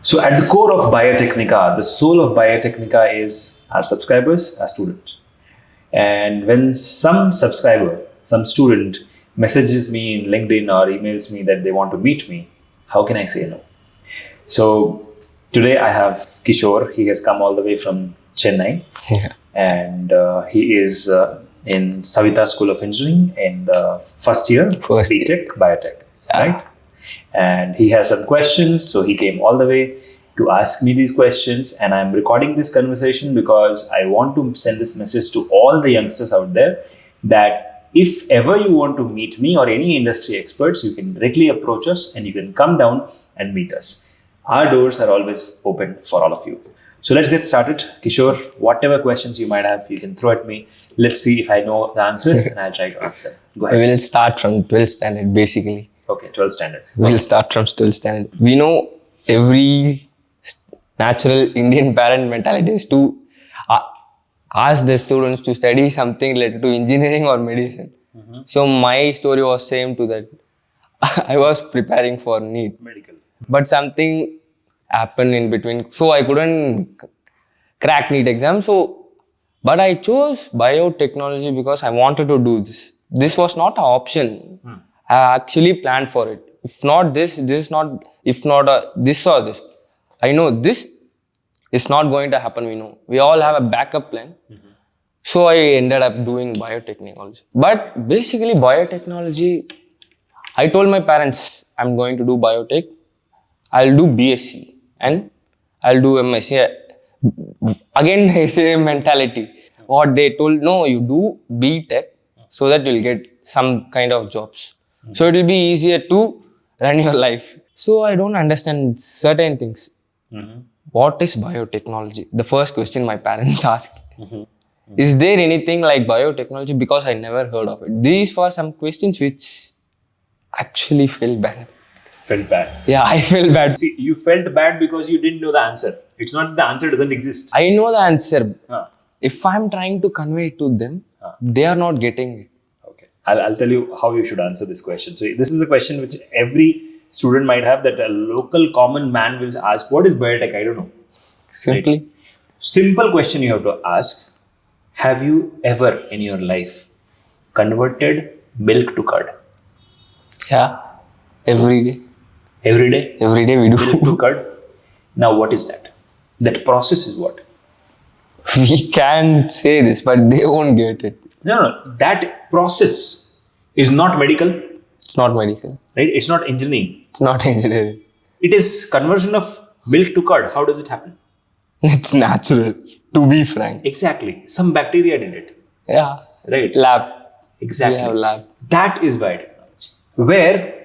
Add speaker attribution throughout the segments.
Speaker 1: So at the core of Biotechnica, the soul of Biotechnica is our subscribers, our students. And when some subscriber, some student messages me in LinkedIn or emails me that they want to meet me, how can I say no? So today I have Kishore. He has come all the way from Chennai.
Speaker 2: Yeah.
Speaker 1: And he is in Savita School of Engineering in the first year, Biotech, Biotech, right? And he has some questions, so he came all the way to ask me these questions. And I'm recording this conversation because I want to send this message to all the youngsters out there that if ever you want to meet me or any industry experts, you can directly approach us and you can come down and meet us. Our doors are always open for all of you. So let's get started. Kishore, whatever questions you might have, you can throw at me. Let's see if I know the answers and I'll try to answer them. Go ahead.
Speaker 2: We will start from 12th standard basically.
Speaker 1: Okay, 12th standard.
Speaker 2: We'll start from 12th standard. We know every natural Indian parent mentality is to ask the students to study something related to engineering or medicine. Mm-hmm. So my story was same to that. I was preparing for NEET.
Speaker 1: Medical.
Speaker 2: But something happened in between. So I couldn't crack NEET exam. But I chose biotechnology because I wanted to do this. This was not an option. I actually planned for it. If not this, this is not, if not this or this. I know this is not going to happen, we know. We all have a backup plan. Mm-hmm. So I ended up doing biotechnology. But basically biotechnology, I told my parents, I'm going to do biotech. I'll do BSc and I'll do MSc. Again, the same mentality. What they told, no, you do BTech so that you'll get some kind of jobs. Mm-hmm. So it will be easier to run your life. So I don't understand certain things. Mm-hmm. What is biotechnology? The first question my parents asked. Mm-hmm. Mm-hmm. Is there anything like biotechnology? Because I never heard of it. These were some questions which actually felt bad.
Speaker 1: Felt bad?
Speaker 2: Yeah, I felt bad.
Speaker 1: See, you felt bad because you didn't know the answer. It's not the answer doesn't exist.
Speaker 2: I know the answer. If I'm trying to convey it to them, they are not getting it.
Speaker 1: Okay. I'll tell you how you should answer this question. So this is a question which every student might have, that a local common man will ask, what is biotech? I don't know.
Speaker 2: Simply.
Speaker 1: Right? Simple question you have to ask. Have you ever in your life converted milk to curd?
Speaker 2: Yeah. Every day.
Speaker 1: Every day?
Speaker 2: Every day we do.
Speaker 1: Milk to curd. Now what is that? That process is what?
Speaker 2: We can say this, but they won't get it.
Speaker 1: No. That process is not medical.
Speaker 2: It's not medical.
Speaker 1: Right? It's not engineering.
Speaker 2: It's not engineering.
Speaker 1: It is conversion of milk to curd. How does it happen?
Speaker 2: It's natural, to be frank.
Speaker 1: Exactly. Some bacteria did it.
Speaker 2: Yeah.
Speaker 1: Right.
Speaker 2: Lab.
Speaker 1: Exactly.
Speaker 2: We have lab.
Speaker 1: That is biotechnology.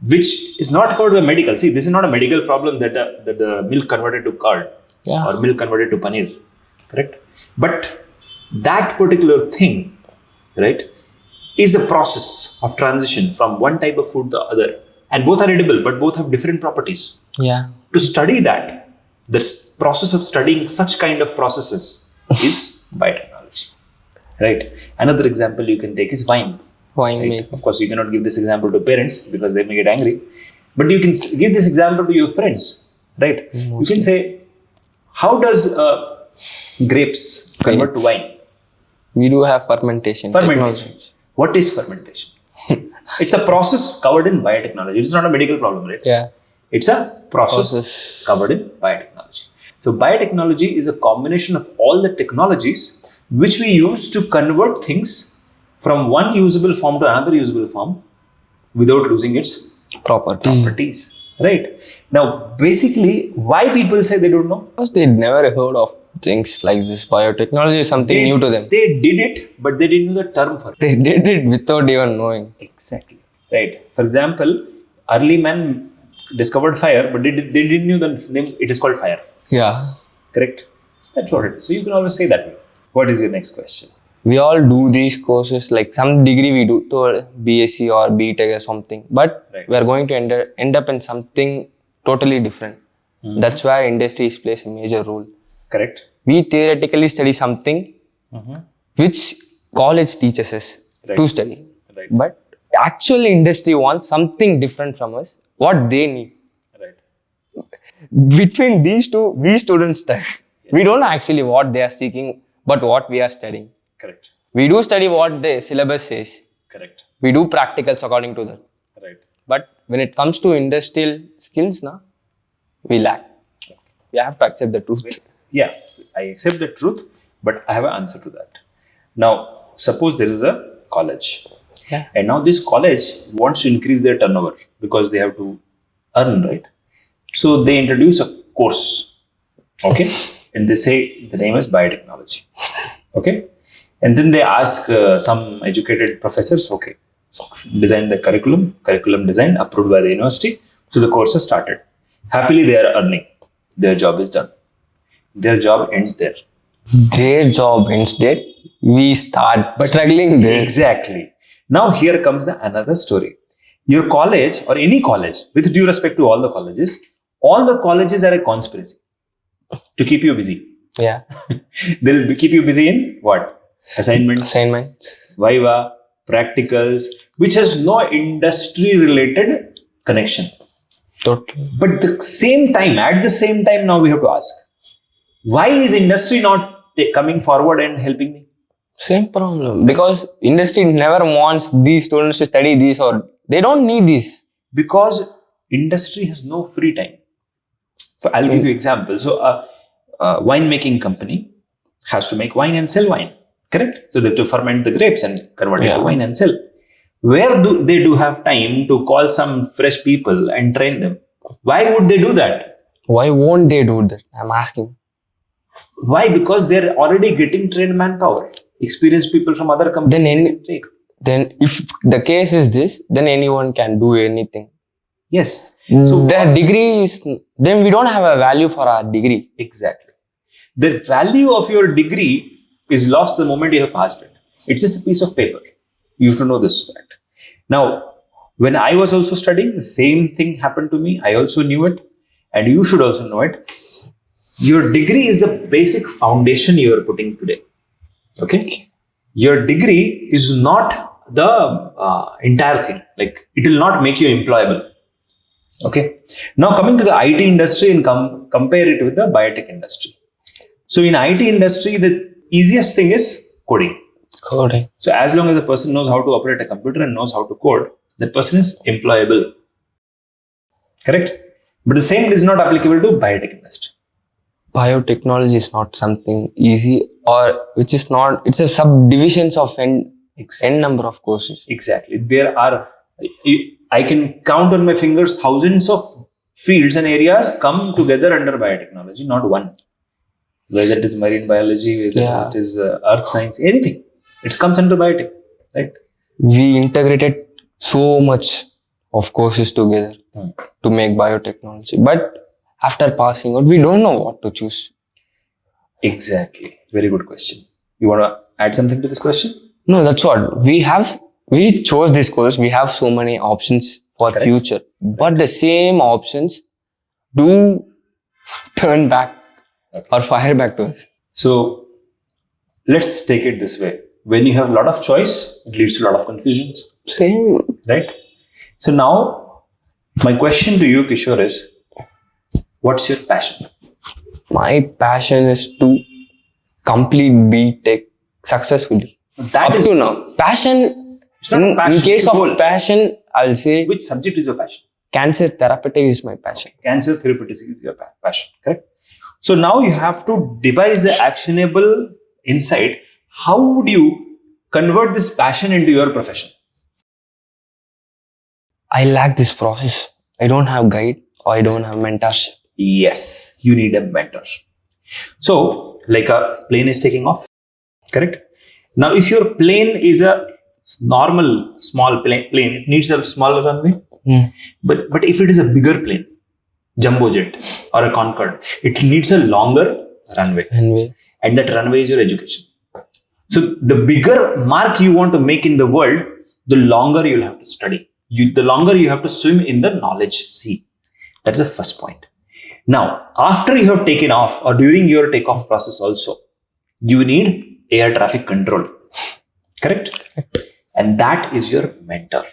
Speaker 1: Which is not covered by medical. See, this is not a medical problem that the milk converted to curd or milk converted to paneer. Correct? But that particular thing, right, is a process of transition from one type of food to the other. And both are edible, but both have different properties.
Speaker 2: Yeah.
Speaker 1: To study that, this process of studying such kind of processes is biotechnology. Right? Another example you can take is wine.
Speaker 2: Wine
Speaker 1: right?
Speaker 2: making.
Speaker 1: Of course, you cannot give this example to parents because they may get angry. But you can give this example to your friends. Right? Mostly. You can say, how does grapes convert to wine?
Speaker 2: We do have fermentation.
Speaker 1: Fermentation. What is fermentation? It's a process covered in biotechnology. It's not a medical problem, right?
Speaker 2: Yeah.
Speaker 1: It's a process covered in biotechnology. So biotechnology is a combination of all the technologies which we use to convert things from one usable form to another usable form without losing its properties. Right? Now, basically, why people say they don't know?
Speaker 2: Because they never heard of things like this. Biotechnology is something new to them.
Speaker 1: They did it, but they didn't know the term for it.
Speaker 2: They did it without even knowing.
Speaker 1: Exactly. Right. For example, early man discovered fire, but they didn't know the name. It is called fire.
Speaker 2: Yeah.
Speaker 1: Correct? That's what it is. So you can always say that way. What is your next question?
Speaker 2: We all do these courses, like some degree we do to BSc or BTech or something, but we are going to end up in something totally different. Mm-hmm. That's where industry plays a major role.
Speaker 1: Correct.
Speaker 2: We theoretically study something which college teaches us to study. Right. But actual industry wants something different from us, what they need.
Speaker 1: Right.
Speaker 2: between these two, we students study. We don't know actually what they are seeking, but what we are studying.
Speaker 1: Correct.
Speaker 2: We do study what the syllabus says.
Speaker 1: Correct.
Speaker 2: We do practicals according to that.
Speaker 1: Right.
Speaker 2: But when it comes to industrial skills, we lack. We have to accept the truth.
Speaker 1: Yeah, I accept the truth, but I have an answer to that. Now, suppose there is a college.
Speaker 2: Yeah.
Speaker 1: And now this college wants to increase their turnover because they have to earn, right? So they introduce a course, okay? And they say the name is biotechnology, okay? And then they ask some educated professors, okay, design the curriculum design approved by the university. So the course is started. Happily, they are earning. Their job is done. Their job ends there.
Speaker 2: Their job ends there. We start struggling there.
Speaker 1: Exactly. Now here comes another story. Your college or any college, with due respect to all the colleges are a conspiracy to keep you busy.
Speaker 2: Yeah.
Speaker 1: They'll keep you busy in what? Assignments, viva, practicals, which has no industry related connection.
Speaker 2: Totally.
Speaker 1: But at the same time, now we have to ask, why is industry not coming forward and helping me?
Speaker 2: Same problem. Because industry never wants these students to study this, or they don't need this.
Speaker 1: Because industry has no free time. I'll give you an example. So a wine-making company has to make wine and sell wine. Correct? So they have to ferment the grapes and convert it to wine and sell. Where do they have time to call some fresh people and train them? Why would they do that?
Speaker 2: Why won't they do that? I'm asking.
Speaker 1: Why? Because they're already getting trained manpower. Experienced people from other companies.
Speaker 2: Then if the case is this, then anyone can do anything.
Speaker 1: Yes.
Speaker 2: So the degree is, then we don't have a value for our degree.
Speaker 1: Exactly. The value of your degree is lost the moment you have passed it. It's just a piece of paper. You have to know this fact. Now, when I was also studying, the same thing happened to me. I also knew it, and you should also know it. Your degree is the basic foundation you are putting today. Okay? Your degree is not the entire thing. Like, it will not make you employable. Okay? Now, coming to the IT industry and compare it with the biotech industry. So, in IT industry, the easiest thing is coding. So as long as the person knows how to operate a computer and knows how to code, that person is employable. Correct? But the same is not applicable to biotech industry.
Speaker 2: Biotechnology is not something easy, or which is not, it's a subdivisions of n number of courses.
Speaker 1: Exactly. There are, I can count on my fingers thousands of fields and areas come together under biotechnology, not one. Whether it is marine biology, whether it is earth science, anything. It comes under biotech, right?
Speaker 2: We integrated so much of courses together to make biotechnology. But after passing out, we don't know what to choose.
Speaker 1: Exactly. Very good question. You want to add something to this question?
Speaker 2: No, that's what. We chose this course. We have so many options for future. But the same options do turn back or fire back to us.
Speaker 1: So, let's take it this way. When you have a lot of choice, it leads to a lot of confusions.
Speaker 2: Same.
Speaker 1: Right? So now, my question to you, Kishore, is, what's your passion?
Speaker 2: My passion is to complete BTech successfully.
Speaker 1: That is
Speaker 2: now. Passion, in case of passion, I'll say...
Speaker 1: Which subject is your passion?
Speaker 2: Cancer therapeutics is my passion.
Speaker 1: Cancer therapeutics is your passion, correct? So now you have to devise the actionable insight. How would you convert this passion into your profession?
Speaker 2: I lack this process. I don't have guide or I don't have mentorship.
Speaker 1: Yes, you need a mentor. So, like a plane is taking off, correct? Now, if your plane is a normal small plane, it needs a smaller runway. But if it is a bigger plane, jumbo jet or a Concorde, it needs a longer runway. And that runway is your education. So the bigger mark you want to make in the world, the longer you'll have to study. The longer you have to swim in the knowledge sea. That's the first point. Now, after you have taken off or during your takeoff process also, you need air traffic control. Correct? And that is your mentor.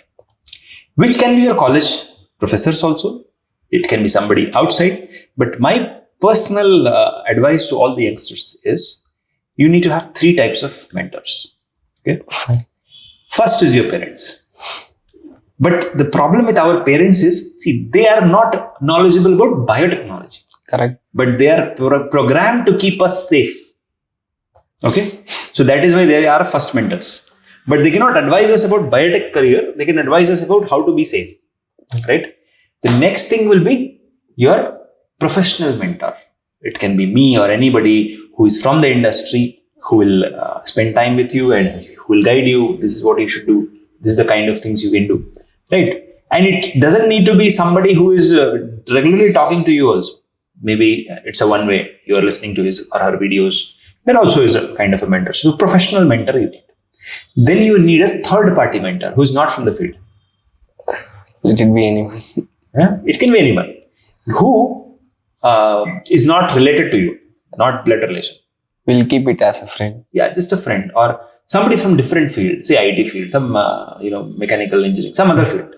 Speaker 1: Which can be your college professors also. It can be somebody outside. But my personal advice to all the youngsters is you need to have 3 types of mentors. Okay.
Speaker 2: Fine.
Speaker 1: First is your parents. But the problem with our parents is, see, they are not knowledgeable about biotechnology.
Speaker 2: Correct.
Speaker 1: But they are programmed to keep us safe. Okay. So that is why they are first mentors. But they cannot advise us about biotech career. They can advise us about how to be safe. Right. The next thing will be your professional mentor. It can be me or anybody who is from the industry, who will spend time with you and who will guide you. This is what you should do. This is the kind of things you can do. Right. And it doesn't need to be somebody who is regularly talking to you also. Maybe it's a one way. You are listening to his or her videos. That also is a kind of a mentor. So professional mentor you need. Then you need a third party mentor who is not from the field.
Speaker 2: Let it be anyone.
Speaker 1: Yeah? It can be anyone who is not related to you, not blood relation.
Speaker 2: We'll keep it as a friend.
Speaker 1: Yeah, just a friend or somebody from different field, say IT field, some mechanical engineering, some other field.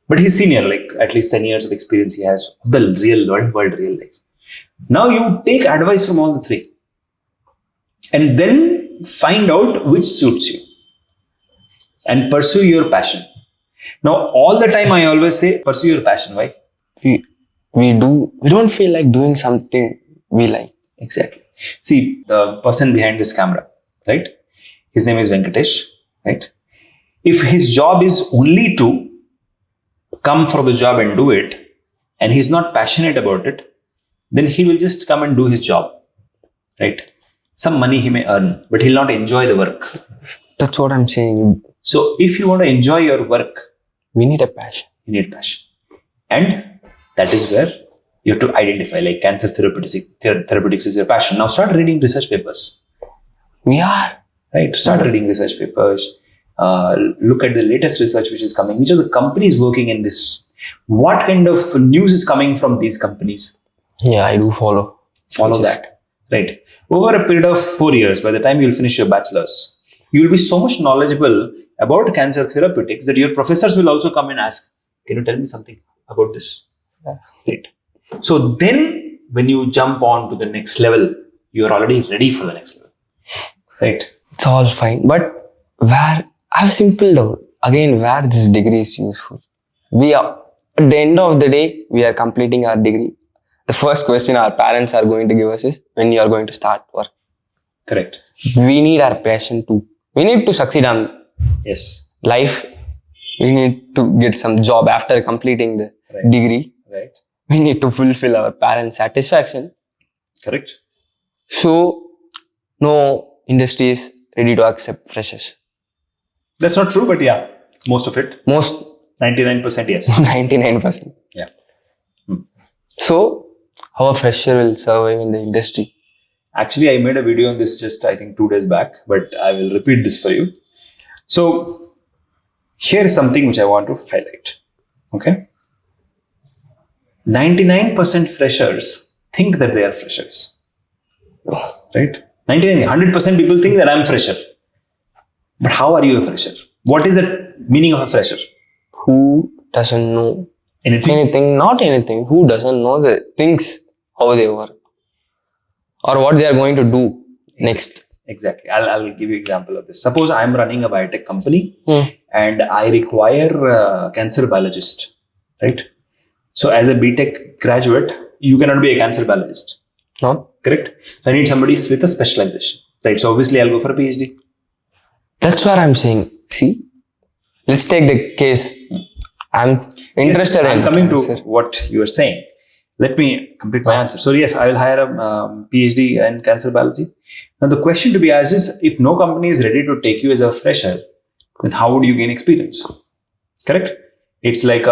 Speaker 1: But he's senior, like at least 10 years of experience he has of the real world, real life. Now you take advice from all the 3 and then find out which suits you and pursue your passion. Now, all the time I always say, pursue your passion. Why?
Speaker 2: We don't feel like doing something we like.
Speaker 1: Exactly. See, the person behind this camera, right? His name is Venkatesh, right? If his job is only to come for the job and do it, and he's not passionate about it, then he will just come and do his job, right? Some money he may earn, but he'll not enjoy the work.
Speaker 2: That's what I'm saying.
Speaker 1: So if you want to enjoy your work,
Speaker 2: we need a passion.
Speaker 1: You need passion. And that is where you have to identify, like cancer therapeutics is your passion. Now start reading research papers.
Speaker 2: We are.
Speaker 1: Right. Start reading research papers. Look at the latest research which is coming. Which are the companies working in this? What kind of news is coming from these companies?
Speaker 2: Yeah, I do follow.
Speaker 1: Follow that. Right. Over a period of 4 years, by the time you'll finish your bachelor's, you will be so much knowledgeable about cancer therapeutics that your professors will also come and ask, can you tell me something about this?
Speaker 2: Yeah.
Speaker 1: Right. So then when you jump on to the next level, you're already ready for the next level. Right.
Speaker 2: It's all fine. But I have a simple doubt. Again, where this degree is useful. At the end of the day, we are completing our degree. The first question our parents are going to give us is when you are going to start work.
Speaker 1: Correct.
Speaker 2: We need our passion too. We need to succeed on life. We need to get some job after completing the degree.
Speaker 1: Right.
Speaker 2: We need to fulfill our parents' satisfaction.
Speaker 1: Correct.
Speaker 2: So, no industry is ready to accept freshers.
Speaker 1: That's not true, but yeah, most of it. 99% yes.
Speaker 2: 99%.
Speaker 1: Yeah.
Speaker 2: So, how a fresher will survive in the industry?
Speaker 1: Actually, I made a video on this just, I think, 2 days back, but I will repeat this for you. So, here is something which I want to highlight. Okay. 99% freshers think that they are freshers. Right? 100% people think that I'm a fresher. But how are you a fresher? What is the meaning of a fresher?
Speaker 2: Who doesn't know
Speaker 1: anything?
Speaker 2: Not anything. Who doesn't know the things, how they work, or what they are going to do next.
Speaker 1: Exactly. I'll give you an example of this. Suppose I'm running a biotech company and I require a cancer biologist, right? So as a BTech graduate, you cannot be a cancer biologist.
Speaker 2: No.
Speaker 1: Correct? So I need somebody with a specialization, right? So obviously I'll go for a PhD.
Speaker 2: That's what I'm saying. See, let's take the case. I'm interested in
Speaker 1: coming
Speaker 2: cancer.
Speaker 1: to what you are saying. Let me complete my answer. So yes, I will hire a PhD in cancer biology. Now the question to be asked is, if no company is ready to take you as a fresher, then how would you gain experience? Correct? It's like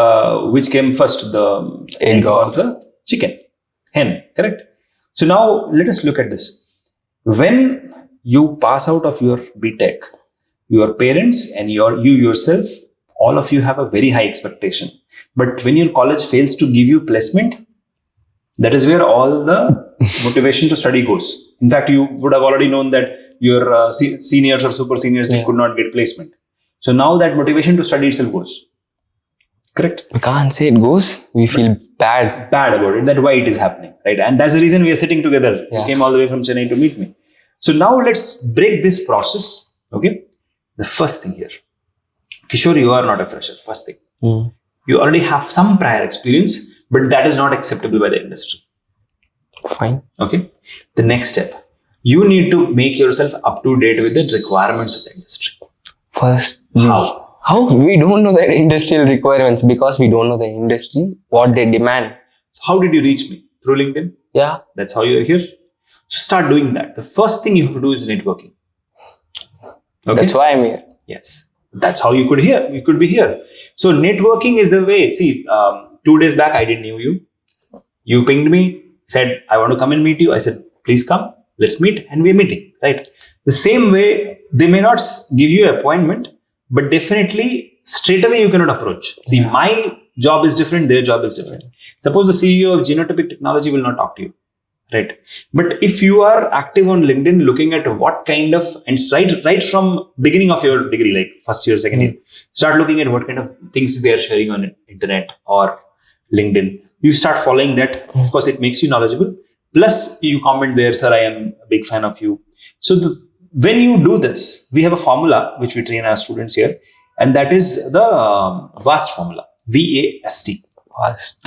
Speaker 1: which came first, the egg or the chicken? Hen. Correct? So now let us look at this. When you pass out of your BTech, your parents and you yourself, all of you have a very high expectation. But when your college fails to give you placement, that is where all the motivation to study goes. In fact, you would have already known that your seniors or super seniors could not get placement. So now that motivation to study itself goes. Correct?
Speaker 2: We can't say it goes. We feel bad.
Speaker 1: Bad about it. That's why it is happening, right? And that's the reason we are sitting together.
Speaker 2: Yeah.
Speaker 1: You came all the way from Chennai to meet me. So now let's break this process. Okay. The first thing here, Kishore, you are not a fresher. First thing, you already have some prior experience, but that is not acceptable by the industry.
Speaker 2: Fine.
Speaker 1: Okay. The next step, you need to make yourself up to date with the requirements of the industry.
Speaker 2: First,
Speaker 1: How?
Speaker 2: How? We don't know the industrial requirements because we don't know the industry, what they demand.
Speaker 1: How did you reach me? Through LinkedIn?
Speaker 2: Yeah.
Speaker 1: That's how you're here. So start doing that. The first thing you have to do is networking. Okay?
Speaker 2: That's why I'm here.
Speaker 1: Yes. That's how you could hear. You could be here. So networking is the way. See, 2 days back, I didn't know you. You pinged me, said, I want to come and meet you. I said, please come. Let's meet. And we're meeting. Right? The same way, they may not give you an appointment, but definitely straight away you cannot approach. See, my job is different. Their job is different. Suppose the CEO of Genotypic Technology will not talk to you. Right. But if you are active on LinkedIn, looking at what kind of, and right from beginning of your degree, like first year, second year, start looking at what kind of things they are sharing on internet or LinkedIn. You start following that. Of course, it makes you knowledgeable. Plus, you comment there, sir, I am a big fan of you. So when you do this, we have a formula which we train our students here, and that is the VAST formula. VAST.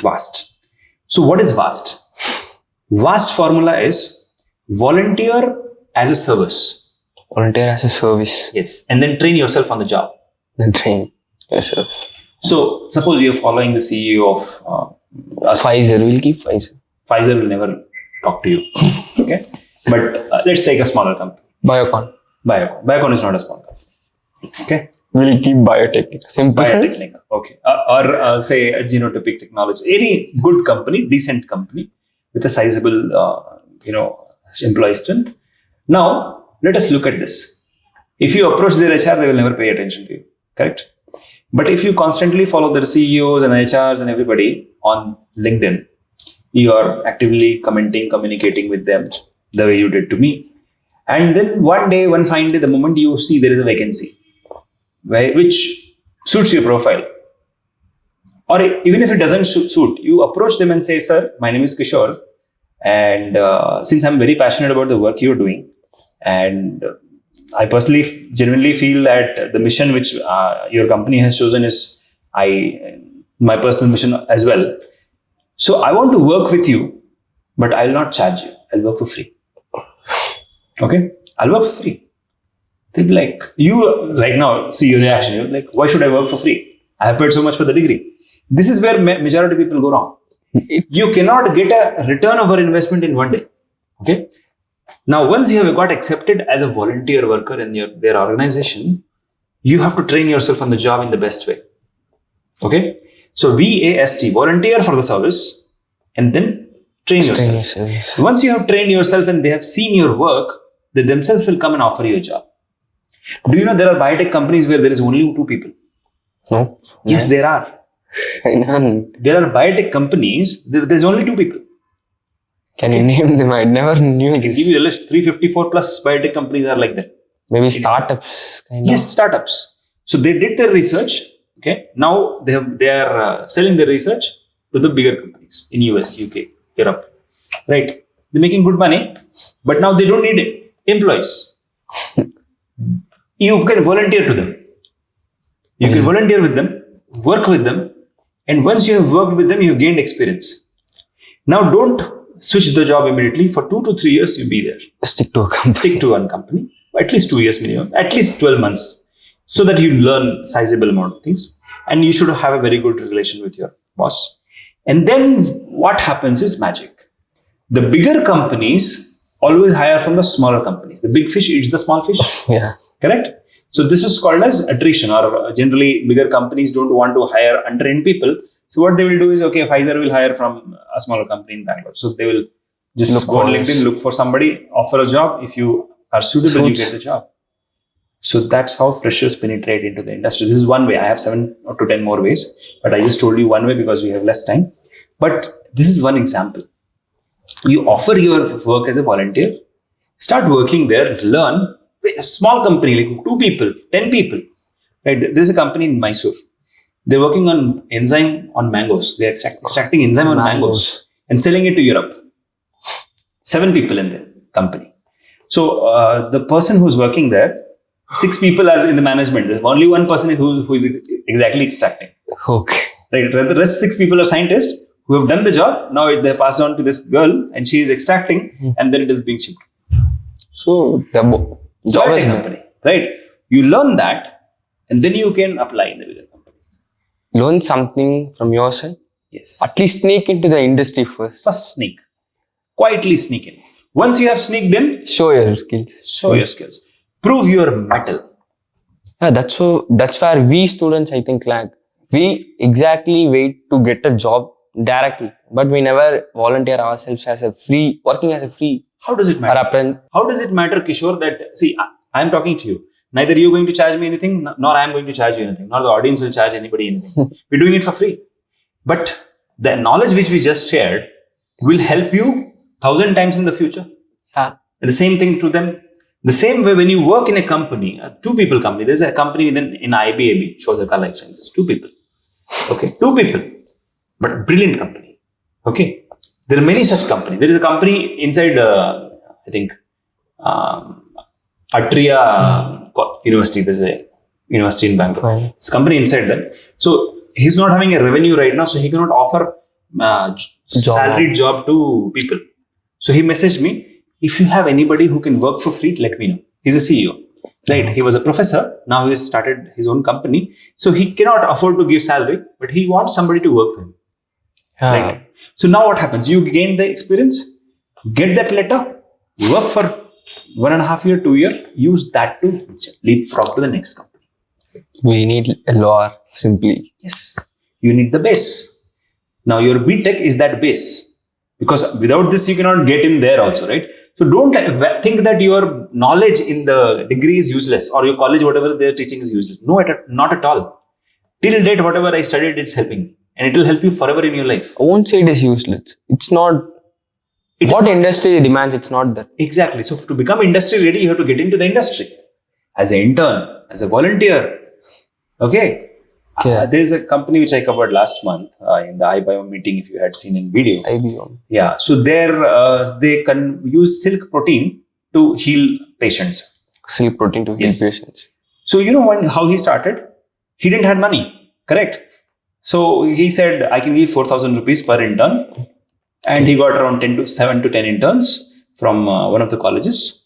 Speaker 1: VAST. So what is VAST? VAST formula is volunteer as a service.
Speaker 2: Volunteer as a service.
Speaker 1: Yes. And then train yourself on the job.
Speaker 2: Then train yourself.
Speaker 1: So suppose you're following the CEO of
Speaker 2: Pfizer. We'll keep Pfizer.
Speaker 1: Pfizer will never talk to you. Okay. But let's take a smaller company.
Speaker 2: Biocon.
Speaker 1: Biocon is not a small company. Okay.
Speaker 2: We'll keep Biotech. Simple.
Speaker 1: Biotech. Okay. Or say a Genotypic Technology. Any good company, decent company with a sizable, employee strength. Now, let us look at this. If you approach their HR, they will never pay attention to you. Correct? But if you constantly follow their CEOs and HRs and everybody on LinkedIn, you are actively commenting, communicating with them the way you did to me. And then one fine day, the moment you see there is a vacancy, which suits your profile, or even if it doesn't suit, you approach them and say, sir, my name is Kishore. And since I'm very passionate about the work you're doing, and I personally genuinely feel that the mission which your company has chosen is my personal mission as well. So I want to work with you, but I'll not charge you. I'll work for free. Okay? I'll work for free. They'll be like, you right now see your reaction. You're like, why should I work for free? I have paid so much for the degree. This is where majority of people go wrong. You cannot get a return of our investment in one day. Okay? Now, once you have got accepted as a volunteer worker in their organization, you have to train yourself on the job in the best way. Okay? So VAST, volunteer for the service, and then train yourself. Once you have trained yourself and they have seen your work, they themselves will come and offer you a job. Do you know there are biotech companies where there is only 2 people?
Speaker 2: No.
Speaker 1: Yes, there are. There are biotech companies, there's only 2 people.
Speaker 2: Can you name them? I never knew this.
Speaker 1: I can give you a list. 354 plus biotech companies are like that.
Speaker 2: Maybe startups.
Speaker 1: Yes, startups. So they did their research. Okay. Now they are selling their research to the bigger companies in US, UK, Europe. Right. They're making good money, but now they don't need employees. You can volunteer to them. You can volunteer with them, work with them, and once you have worked with them, you have gained experience. Now don't switch the job immediately. For 2 to 3 years, you'll be there.
Speaker 2: Stick to a company.
Speaker 1: Stick to one company. At least 2 years minimum. At least 12 months. So that you learn sizable amount of things. And you should have a very good relation with your boss. And then what happens is magic. The bigger companies always hire from the smaller companies. The big fish eats the small fish.
Speaker 2: Yeah.
Speaker 1: Correct? So this is called as attrition, or generally bigger companies don't want to hire untrained people. So what they will do is, okay, Pfizer will hire from a smaller company in Bangalore. So they will just go on LinkedIn, look for somebody, offer a job. If you are suitable, you get the job. So that's how freshers penetrate into the industry. This is one way. I have 7 to 10 more ways, but I just told you one way because we have less time. But this is one example. You offer your work as a volunteer, start working there, learn. A small company, like 2 people, 10 people. Right? There's a company in Mysore. They're working on enzyme on mangoes. They're extracting enzyme on mangoes and selling it to Europe. 7 people in the company. So the person who's working there, 6 people are in the management. There's only one person who is exactly extracting.
Speaker 2: Okay.
Speaker 1: Right. The rest 6 people are scientists who have done the job. Now they're passed on to this girl, and she is extracting, and then it is being shipped.
Speaker 2: So the job is
Speaker 1: company, right? You learn that, and then you can apply in the bigger company.
Speaker 2: Learn something from your side.
Speaker 1: Yes.
Speaker 2: At least sneak into the industry first.
Speaker 1: First sneak. Quietly sneak in. Once you have sneaked in,
Speaker 2: show your skills.
Speaker 1: Show your skills. Prove your mettle.
Speaker 2: Yeah, that's where we students, I think, lag. We exactly wait to get a job directly, but we never volunteer ourselves working as a free.
Speaker 1: How does it matter? How does it matter, Kishore, that, see, I'm talking to you. Neither you're going to charge me anything, nor I'm going to charge you anything, nor the audience will charge anybody anything. We're doing it for free. But the knowledge which we just shared will help you 1,000 times in the future.
Speaker 2: Yeah.
Speaker 1: And the same thing to them. The same way when you work in a company, a 2-people company, there's a company in IBAB, Shekhar Life Sciences, 2 people. Okay, 2 people, but brilliant company. Okay, there are many such companies. There is a company inside, I think, Atria University. There's a university in Bangalore.
Speaker 2: Right.
Speaker 1: It's a company inside that. So he's not having a revenue right now, so he cannot offer salaried job to people. So he messaged me, if you have anybody who can work for free, let me know. He's a CEO. Right, he was a professor. Now he has started his own company, so he cannot afford to give salary, but he wants somebody to work for him. Right. So now what happens? You gain the experience, get that letter, work for 1.5 year, 2 year, use that to leapfrog to the next company.
Speaker 2: We need a lore, simply.
Speaker 1: Yes, you need the base. Now your BTech is that base, because without this you cannot get in there also, right? So don't think that your knowledge in the degree is useless, or your college, whatever they're teaching is useless. No, not at all. Till date, whatever I studied, it's helping me. And it will help you forever in your life.
Speaker 2: I won't say it is useless. It's not. What industry demands, it's not that.
Speaker 1: Exactly. So to become industry ready, you have to get into the industry. As an intern, as a volunteer. Okay. There is a company which I covered last month in the iBiome meeting, if you had seen in video.
Speaker 2: iBiome.
Speaker 1: Yeah. So there they can use silk protein to heal patients.
Speaker 2: Silk protein to heal patients.
Speaker 1: So you know how he started? He didn't have money. Correct. So he said, I can give 4,000 rupees per intern. And he got around 7 to 10 interns from one of the colleges.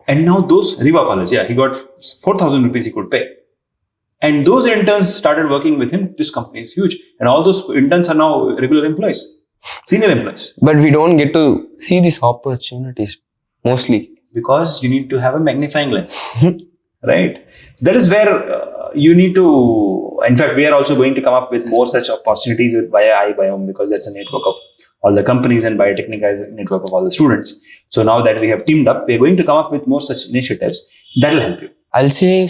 Speaker 1: And now Riva College, he got 4,000 rupees he could pay. And those interns started working with him. This company is huge. And all those interns are now regular employees, senior employees.
Speaker 2: But we don't get to see these opportunities mostly.
Speaker 1: Because you need to have a magnifying lens, right? So that is where you need to, in fact, we are also going to come up with more such opportunities via iBiome, because that's a network of all the companies, and Biotech is a network of all the students. So now that we have teamed up, we are going to come up with more such initiatives that will help you.
Speaker 2: I'll say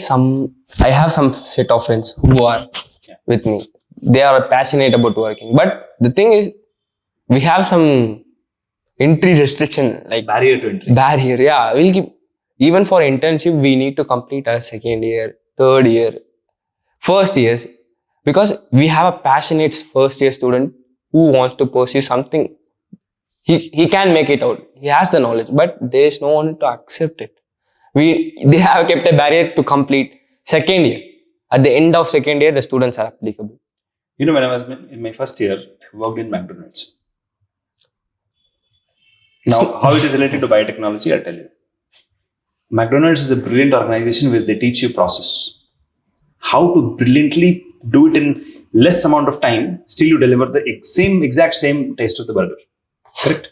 Speaker 2: I have some set of friends who are with me. They are passionate about working. But the thing is, we have some entry restriction, like
Speaker 1: barrier to entry.
Speaker 2: We'll keep, even for internship, we need to complete our 2nd year, 3rd year, 1st years, because we have a passionate 1st year student who wants to pursue something. He can make it out. He has the knowledge, but there is no one to accept it. They have kept a barrier to complete 2nd year. At the end of 2nd year, the students are applicable.
Speaker 1: You know, when I was in my 1st year, I worked in McDonald's. Now, how it is related to biotechnology, I'll tell you. McDonald's is a brilliant organization where they teach you process. How to brilliantly do it in less amount of time, still you deliver the exact same taste of the burger. Correct?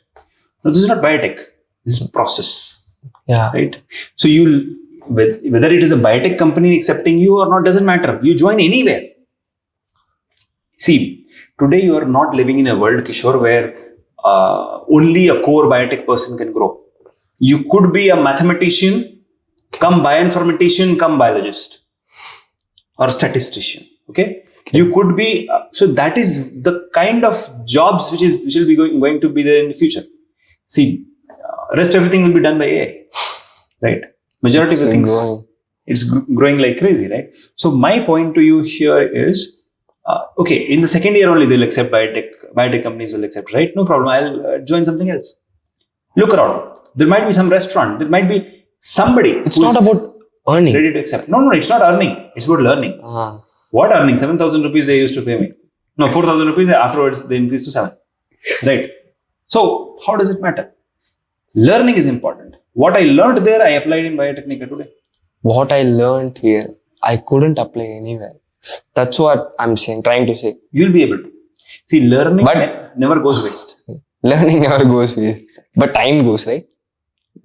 Speaker 1: Now, this is not biotech. This is process.
Speaker 2: Yeah.
Speaker 1: Right? So whether it is a biotech company accepting you or not doesn't matter. You join anywhere. See, today you are not living in a world, Kishore, where only a core biotech person can grow. You could be a mathematician, come bioinformatician, come biologist, or statistician. Okay? You could be. So that is the kind of jobs which will be going to be there in the future. See, rest everything will be done by AI, right? Majority of the things, it's growing like crazy, right? So my point to you here is, Okay, in the second year only they'll accept biotech companies will accept, right? No problem, I'll join something else. Look around. There might be some restaurant. There might be somebody.
Speaker 2: It's not about earning.
Speaker 1: Ready to accept. No, it's not earning. It's about learning. What earning? 7,000 rupees they used to pay me. No, 4,000 rupees. Afterwards, they increased to 7. Right. So, how does it matter? Learning is important. What I learned there, I applied in Biotechnica today.
Speaker 2: What I learned here, I couldn't apply anywhere. That's what I'm trying to say.
Speaker 1: You'll be able to. See, learning never goes waste.
Speaker 2: Learning never goes waste. But time goes, right?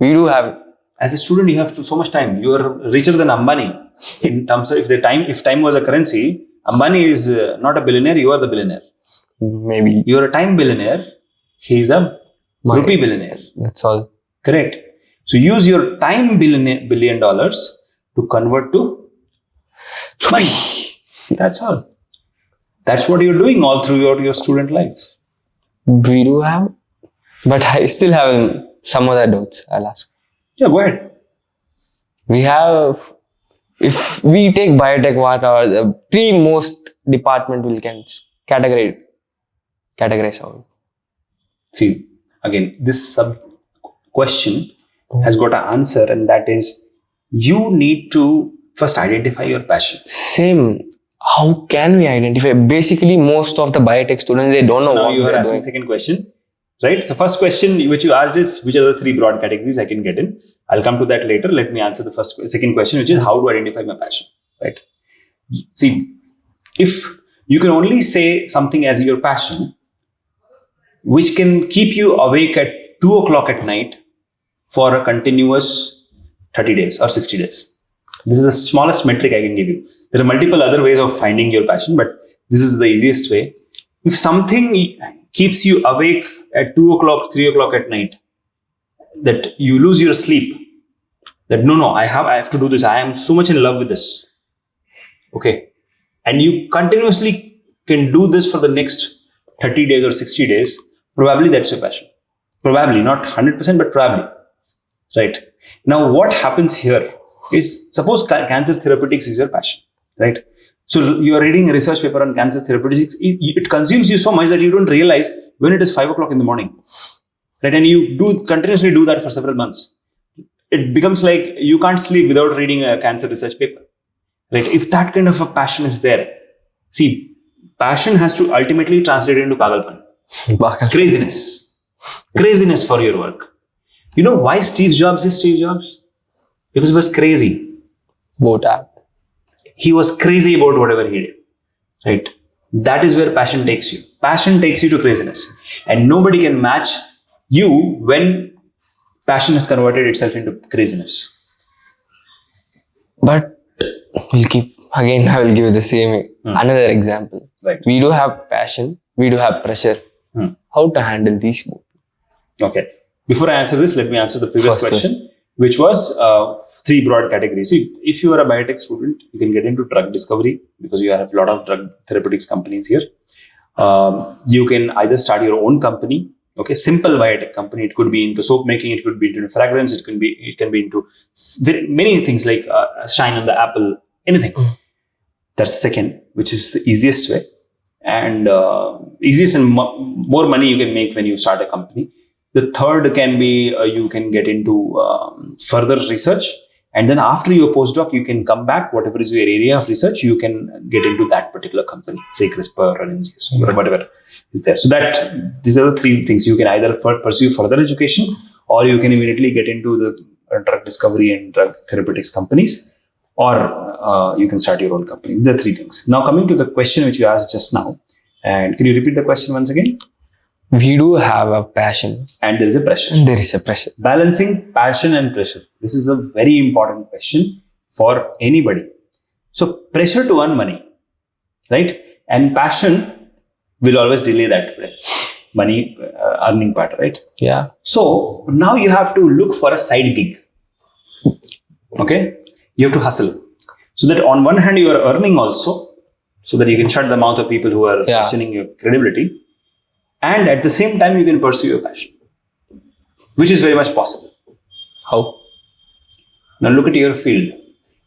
Speaker 2: We do have.
Speaker 1: As a student, you have so much time. You are richer than Ambani. In terms of if time was a currency, Ambani is not a billionaire, you are the billionaire.
Speaker 2: Maybe.
Speaker 1: You are a time billionaire, he is a rupee billionaire.
Speaker 2: That's all.
Speaker 1: Correct. So use your time $1 billion to convert to money. That's all. That's what you're doing all throughout your student life.
Speaker 2: We do have, but I still have some other doubts. I'll ask.
Speaker 1: Yeah, go ahead.
Speaker 2: We have, if we take biotech, what are the 3 most department we can categorize out?
Speaker 1: See, again, this sub question has got an answer, and that is you need to first identify your passion.
Speaker 2: Same. How can we identify? Basically, most of the biotech students, they don't know
Speaker 1: now
Speaker 2: what
Speaker 1: you are
Speaker 2: they're
Speaker 1: asking
Speaker 2: doing.
Speaker 1: Second question, right? So first question which you asked is which are the 3 broad categories I can get in. I'll come to that later. Let me answer the second question, which is how to identify my passion, right? See, if you can only say something as your passion, which can keep you awake at 2 o'clock at night for a continuous 30 days or 60 days. This is the smallest metric I can give you. There are multiple other ways of finding your passion, but this is the easiest way. If something keeps you awake at 2 o'clock, 3 o'clock at night, that you lose your sleep, that no, I have to do this. I am so much in love with this. Okay. And you continuously can do this for the next 30 days or 60 days, probably that's your passion. Probably, not 100%, but probably. Right. Now, what happens here is, suppose cancer therapeutics is your passion, right? So you are reading a research paper on cancer therapeutics. It consumes you so much that you don't realize when it is 5 o'clock in the morning, right? And you continuously do that for several months. It becomes like you can't sleep without reading a cancer research paper, right? If that kind of a passion is there, see, passion has to ultimately translate into pagalpan. Craziness for your work. You know why Steve Jobs is Steve Jobs? Because he was crazy. He was crazy about whatever he did. Right? That is where passion takes you. Passion takes you to craziness. And nobody can match you when passion has converted itself into craziness.
Speaker 2: But I will give the same, another example.
Speaker 1: Right.
Speaker 2: We do have passion, we do have pressure. How to handle these both?
Speaker 1: Okay. Before I answer this, let me answer the previous question, which was 3 broad categories. See, if you are a biotech student, you can get into drug discovery because you have a lot of drug therapeutics companies here. You can either start your own company, okay, simple biotech company. It could be into soap making, it could be into fragrance, it can be into many things like shine on the apple, anything. That's second, which is the easiest way, and easiest and more money you can make when you start a company. The third can be you can get into further research, and then after your postdoc, you can come back, whatever is your area of research, you can get into that particular company, say CRISPR or NGS or whatever is there. So that these are the 3 things. You can either pursue further education, or you can immediately get into the drug discovery and drug therapeutics companies, or you can start your own company. These are 3 things. Now coming to the question which you asked just now, and can you repeat the question once again?
Speaker 2: We do have a passion.
Speaker 1: And there is a pressure. Balancing passion and pressure. This is a very important question for anybody. So pressure to earn money, right? And passion will always delay that money earning part, right?
Speaker 2: Yeah.
Speaker 1: So now you have to look for a side gig. Okay? You have to hustle. So that on one hand you are earning also, so that you can shut the mouth of people who are questioning your credibility. And at the same time, you can pursue your passion, which is very much possible.
Speaker 2: How?
Speaker 1: Now look at your field.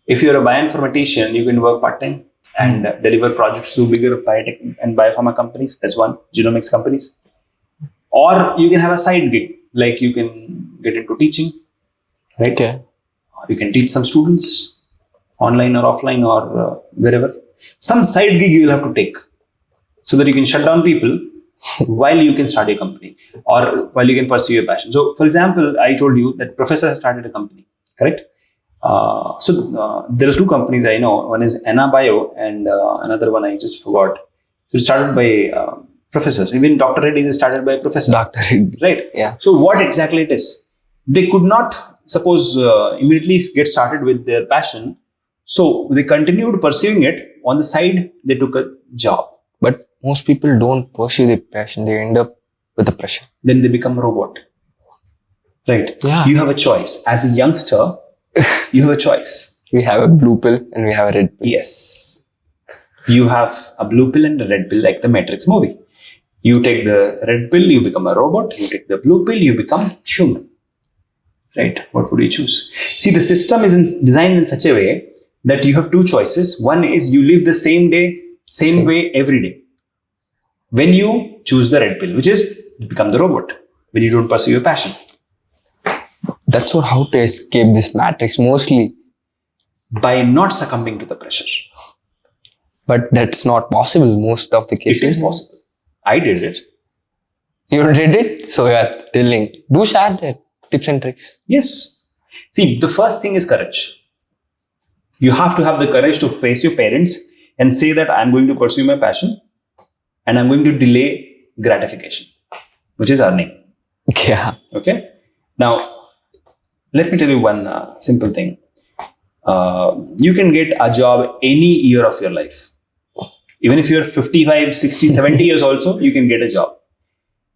Speaker 1: If you're a bioinformatician, you can work part-time. and deliver projects to bigger biotech and biopharma companies. That's one, genomics companies. Or you can have a side gig, like you can get into teaching, right?
Speaker 2: Okay.
Speaker 1: You can teach some students online or offline or wherever. Some side gig you will have to take so that you can shut down people while you can start a company or while you can pursue your passion. So, for example, I told you that professor has started a company, correct? There are two companies I know. One is Anna Bio and another one I just forgot. So it started by professors. Even Dr. Reddy is started by a professor.
Speaker 2: Dr. Reddy.
Speaker 1: Right?
Speaker 2: Yeah.
Speaker 1: So what exactly it is? They could not, suppose, immediately get started with their passion. So they continued pursuing it. On the side, they took a job.
Speaker 2: But most people don't pursue their passion. They end up with the pressure.
Speaker 1: Then they become a robot. Right?
Speaker 2: Yeah.
Speaker 1: You have a choice. As a youngster, you have a choice.
Speaker 2: We have a blue pill and we have a red pill.
Speaker 1: Yes. You have a blue pill and a red pill, like the Matrix movie. You take the red pill, you become a robot. You take the blue pill, you become human. Right? What would you choose? See, the system is designed in such a way that you have two choices. One is you live the same day, same way every day. When you choose the red pill, which is you become the robot, when you don't pursue your passion.
Speaker 2: That's what how to escape this matrix mostly.
Speaker 1: By not succumbing to the pressure.
Speaker 2: But that's not possible most of the cases.
Speaker 1: It is possible. I did it.
Speaker 2: You did it? So you are telling. Do share the tips and tricks.
Speaker 1: Yes. See, the first thing is courage. You have to have the courage to face your parents and say that I'm going to pursue my passion and I'm going to delay gratification, which is earning.
Speaker 2: Yeah.
Speaker 1: Okay. Now, let me tell you one simple thing. You can get a job any year of your life. Even if you're 55, 60, 70 years also, you can get a job.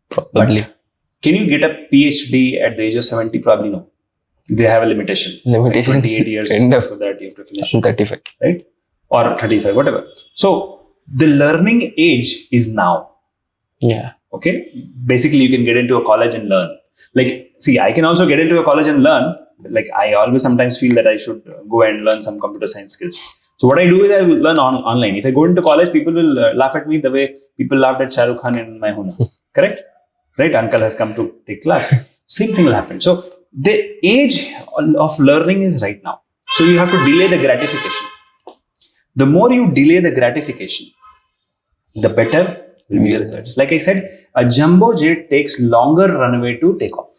Speaker 2: Probably.
Speaker 1: But can you get a PhD at the age of 70? Probably no. They have a limitation.
Speaker 2: Limitations.
Speaker 1: Like 28 years after that you have to finish.
Speaker 2: 35.
Speaker 1: Right? Or 35, whatever. So, the learning age is now.
Speaker 2: Yeah.
Speaker 1: Okay? Basically, you can get into a college and learn. Like, see, I can also get into a college and learn. Like, I always sometimes feel that I should go and learn some computer science skills. So what I do is I learn online. If I go into college, people will laugh at me the way people laughed at Shah Rukh Khan in My Hona. Correct? Right? Uncle has come to take class. Same thing will happen. So the age of learning is right now. So you have to delay the gratification. The more you delay the gratification, the better will be the results. Like I said, a jumbo jet takes longer runway to take off.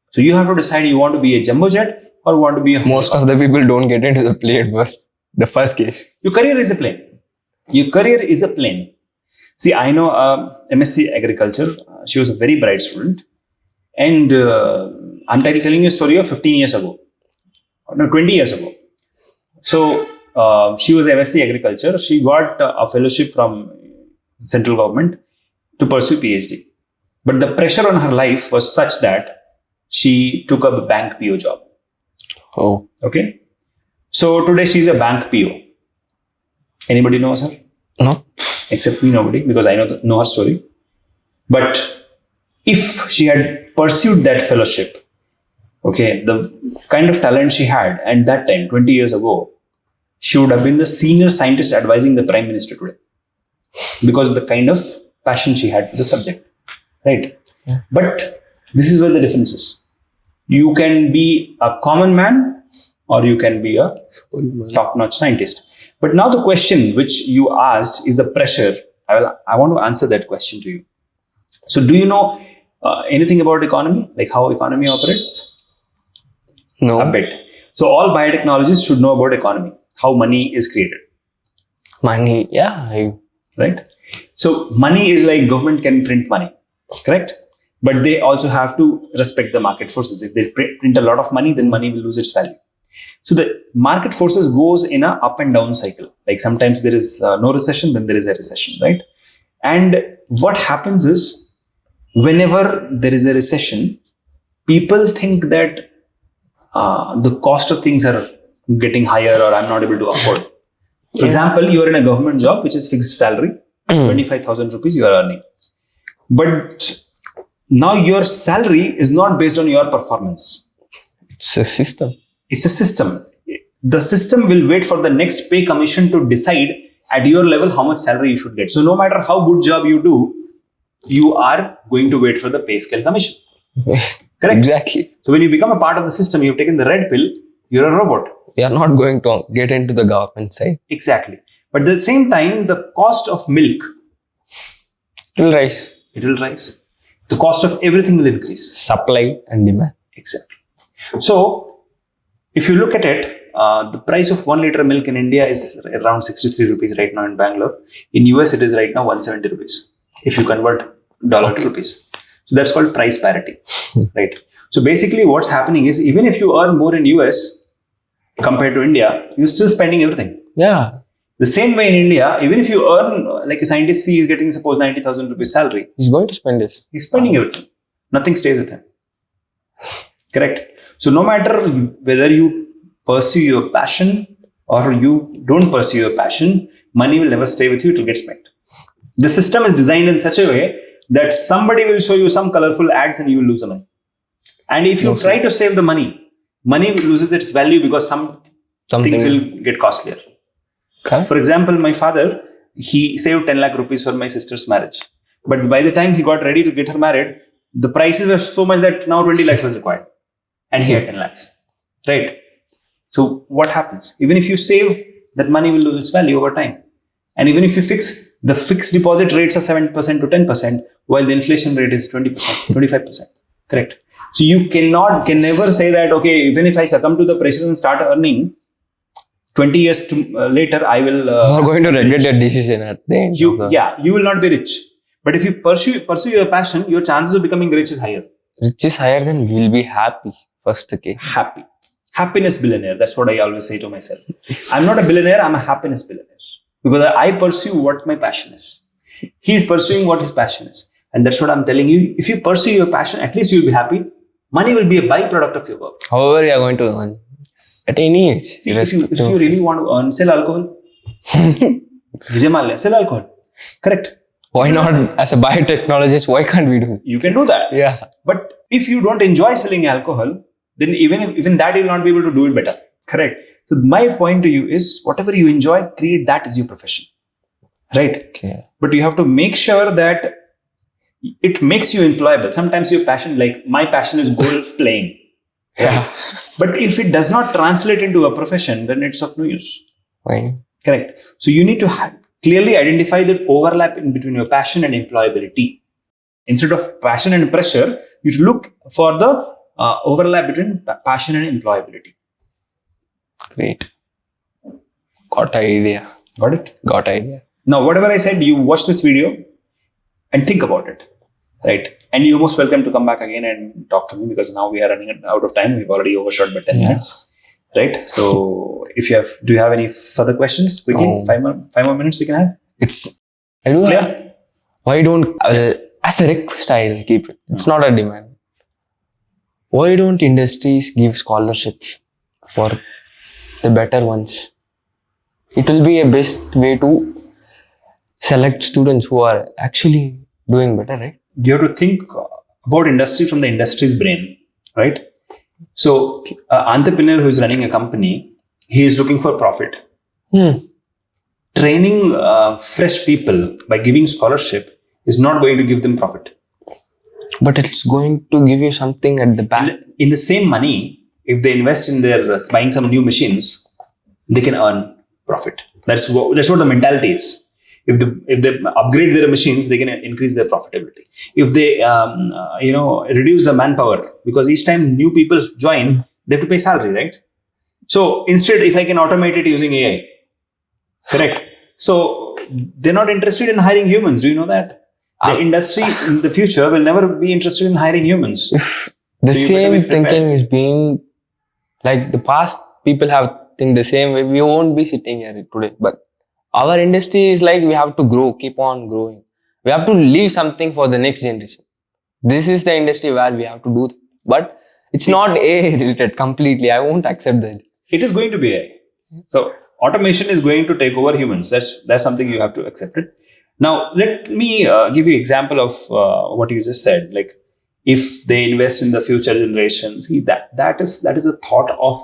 Speaker 1: So you have to decide you want to be a jumbo jet or want to be a
Speaker 2: most of the people don't get into the plane first. The first case.
Speaker 1: Your career is a plane. Your career is a plane. See, I know MSc Agriculture. She was a very bright student. And I'm telling you a story of 15 years ago. No, 20 years ago. So, she was MSc Agriculture. She got a fellowship from central government to pursue PhD. But the pressure on her life was such that she took up a bank PO job.
Speaker 2: Oh.
Speaker 1: Okay. So today she's a bank PO. Anybody knows her?
Speaker 2: No.
Speaker 1: Except me, nobody, because I know her story. But if she had pursued that fellowship, okay, the kind of talent she had, and that time, 20 years ago, she would have been the senior scientist advising the Prime Minister today. Because of the kind of passion she had for the subject. Right?
Speaker 2: Yeah.
Speaker 1: But this is where the difference is. You can be a common man or you can be a top-notch scientist. But now the question which you asked is the pressure. I want to answer that question to you. So do you know anything about economy? Like how economy operates?
Speaker 2: No.
Speaker 1: A bit. So all biotechnologists should know about economy. How money is created.
Speaker 2: Money, yeah.
Speaker 1: Right? So money is like government can print money. Correct? But they also have to respect the market forces. If they print a lot of money, then money will lose its value. So the market forces goes in a up and down cycle. Like sometimes there is no recession, then there is a recession, right? And what happens is whenever there is a recession, people think that the cost of things are getting higher or I'm not able to afford. For example, you're in a government job, which is fixed salary, 25,000 rupees you are earning. But now your salary is not based on your performance.
Speaker 2: It's a system.
Speaker 1: It's a system. The system will wait for the next pay commission to decide at your level how much salary you should get. So no matter how good job you do, you are going to wait for the pay scale commission. Correct?
Speaker 2: Exactly.
Speaker 1: So when you become a part of the system, you've taken the red pill, you're a robot.
Speaker 2: We are not going to get into the government side.
Speaker 1: Exactly. But at the same time, the cost of milk,
Speaker 2: It will rise.
Speaker 1: it will rise. The cost of everything will increase.
Speaker 2: Supply and demand.
Speaker 1: Exactly. So if you look at it, the price of 1 liter milk in India is around 63 rupees right now in Bangalore. In US, it is right now 170 rupees. If you convert dollar to rupees. So that's called price parity, right? So basically what's happening is, even if you earn more in US compared to India, you're still spending everything.
Speaker 2: Yeah.
Speaker 1: The same way in India, even if you earn, like a scientist, he is getting suppose 90,000 rupees salary.
Speaker 2: He's going to spend this.
Speaker 1: He's spending everything. Nothing stays with him. Correct? So no matter whether you pursue your passion or you don't pursue your passion, money will never stay with you, it will get spent. The system is designed in such a way that somebody will show you some colorful ads and you will lose the money. And if you try to save the money, money loses its value because some things will get costlier.
Speaker 2: Okay.
Speaker 1: For example, my father, he saved 10 lakh rupees for my sister's marriage. But by the time he got ready to get her married, the prices were so much that now 20 lakhs was required. And he had 10 lakhs. Right? So what happens? Even if you save, that money will lose its value over time. And even if you fix, the fixed deposit rates are 7% to 10%, while the inflation rate is 20%, 25%. Correct? So you can never say that, okay, even if I succumb to the pressure and start earning, 20 years later, I will...
Speaker 2: you are going to regret your decision at the end.
Speaker 1: You will not be rich. But if you pursue your passion, your chances of becoming rich is higher.
Speaker 2: Rich is higher, then we'll be happy. First, okay.
Speaker 1: Happy. Happiness billionaire. That's what I always say to myself. I'm not a billionaire, I'm a happiness billionaire. Because I pursue what my passion is. He's pursuing what his passion is. And that's what I'm telling you. If you pursue your passion, at least you'll be happy. Money will be a byproduct of your work.
Speaker 2: However, you are going to earn. At any age.
Speaker 1: See, if you really want to earn, sell alcohol. Vijay Mallya, sell alcohol. Correct.
Speaker 2: Why not? As a biotechnologist, why can't we do?
Speaker 1: You can do that.
Speaker 2: Yeah.
Speaker 1: But if you don't enjoy selling alcohol, then even that you'll not be able to do it better. Correct. So my point to you is, whatever you enjoy, create that as your profession. Right?
Speaker 2: Okay.
Speaker 1: But you have to make sure that it makes you employable. Sometimes your passion, like my passion is golf playing.
Speaker 2: Yeah.
Speaker 1: But if it does not translate into a profession, then it's of no use.
Speaker 2: Fine.
Speaker 1: Correct. So you need to clearly identify the overlap in between your passion and employability. Instead of passion and pressure, you should look for the overlap between passion and employability.
Speaker 2: Great. Got idea.
Speaker 1: Got it?
Speaker 2: Got idea.
Speaker 1: Now, whatever I said, you watch this video and think about it. Right? And you're most welcome to come back again and talk to me, because now we are running out of time. We've already overshot by 10 minutes. Right? So if do you have any further questions? Quickly, 5 more minutes we can have.
Speaker 2: I do have. Why don't, as a request, I'll keep it. It's not a demand. Why don't industries give scholarships for the better ones? It will be a best way to select students who are actually doing better, right?
Speaker 1: You have to think about industry from the industry's brain, right? So, an entrepreneur who is running a company, he is looking for profit. Training fresh people by giving scholarship is not going to give them profit.
Speaker 2: But it's going to give you something at the back.
Speaker 1: In the same money, if they invest in their buying some new machines, they can earn profit. That's what the mentality is. If they upgrade their machines, they can increase their profitability. If they reduce the manpower, because each time new people join, they have to pay salary, right? So instead, if I can automate it using AI, correct? So they're not interested in hiring humans. Do you know that? The industry in the future will never be interested in hiring humans.
Speaker 2: If the same thinking is being, like the past people have think the same way, we won't be sitting here today. But our industry is like, we have to grow, keep on growing. We have to leave something for the next generation. This is the industry where we have to do that. But it's not AI related completely. I won't accept that.
Speaker 1: It is going to be AI. So automation is going to take over humans. That's something you have to accept it. Now, let me give you an example of what you just said. Like, if they invest in the future generation, see, that is a thought of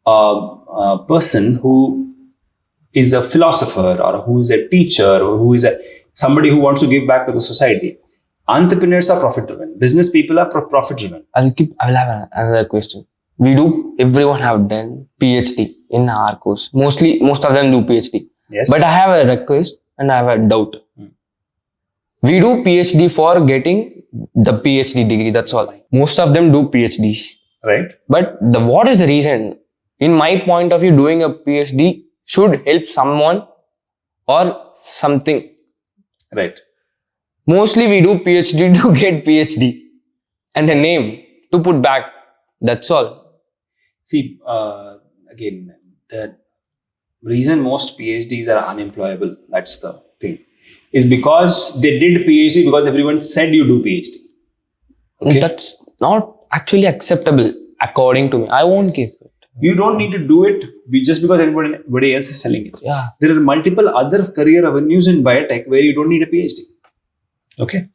Speaker 1: a person who is a philosopher or who is a teacher or who is somebody who wants to give back to the society. Entrepreneurs are profit driven. Business people are profit driven.
Speaker 2: I will have another question. Everyone have done PhD in our course. Most of them do PhD.
Speaker 1: Yes.
Speaker 2: But I have a request and I have a doubt. We do PhD for getting the PhD degree. That's all. Most of them do PhDs.
Speaker 1: Right.
Speaker 2: But what is the reason? In my point of view, doing a PhD should help someone or something.
Speaker 1: Right.
Speaker 2: Mostly we do PhD to get PhD and a name to put back. That's all.
Speaker 1: See, again, the reason most PhDs are unemployable, that's the thing, is because they did PhD because everyone said you do PhD.
Speaker 2: Okay? That's not actually acceptable according to me. I won't give it.
Speaker 1: You don't need to do it just because everybody else is telling it.
Speaker 2: Yeah.
Speaker 1: There are multiple other career avenues in biotech where you don't need a PhD. Okay.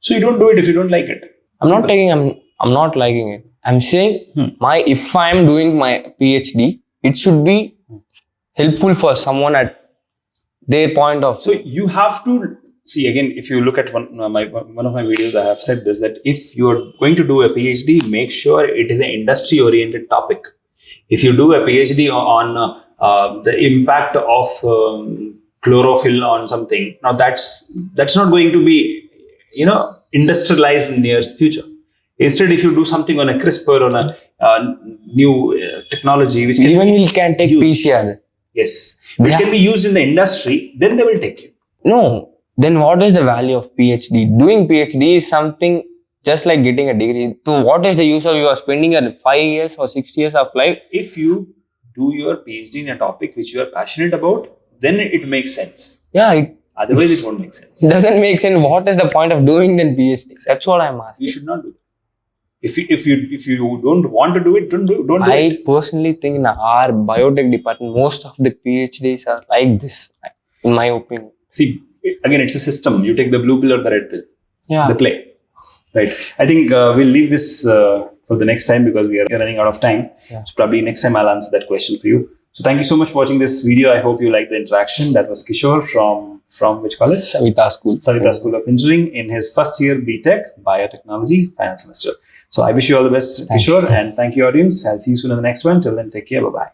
Speaker 1: So you don't do it if you don't like it.
Speaker 2: I'm not liking it. I'm saying if I'm doing my PhD, it should be helpful for someone at their point of
Speaker 1: view. So you have to see, again, if you look at one of my videos, I have said this, that if you're going to do a PhD, make sure it is an industry oriented topic. If you do a PhD on the impact of chlorophyll on something, now that's not going to be, industrialized in near future. Instead, if you do something on a CRISPR, on a new technology, which
Speaker 2: can take PCR.
Speaker 1: Yes, which can be used in the industry, then they will take you.
Speaker 2: No, then what is the value of PhD? Doing PhD is something just like getting a degree. So what is the use of you are spending 5 years or 6 years of life?
Speaker 1: If you do your PhD in a topic which you are passionate about, then it makes sense.
Speaker 2: Yeah.
Speaker 1: Otherwise, it won't make sense.
Speaker 2: It doesn't make sense. What is the point of doing then PhD? That's what I'm asking.
Speaker 1: You should not do it. If you don't want to do it, don't do it.
Speaker 2: I personally think in our biotech department, most of the PhDs are like this, in my opinion.
Speaker 1: See, again, it's a system. You take the blue pill or the red pill.
Speaker 2: Yeah.
Speaker 1: The play. Right. I think we'll leave this for the next time because we are running out of time.
Speaker 2: Yeah.
Speaker 1: So probably next time I'll answer that question for you. So thank you so much for watching this video. I hope you liked the interaction. That was Kishore from which college?
Speaker 2: Savita School.
Speaker 1: Savita School of Engineering in his first year BTech, Biotechnology, final semester. So I wish you all the best, Kishore, and thank you, audience. I'll see you soon in the next one. Till then, take care. Bye-bye.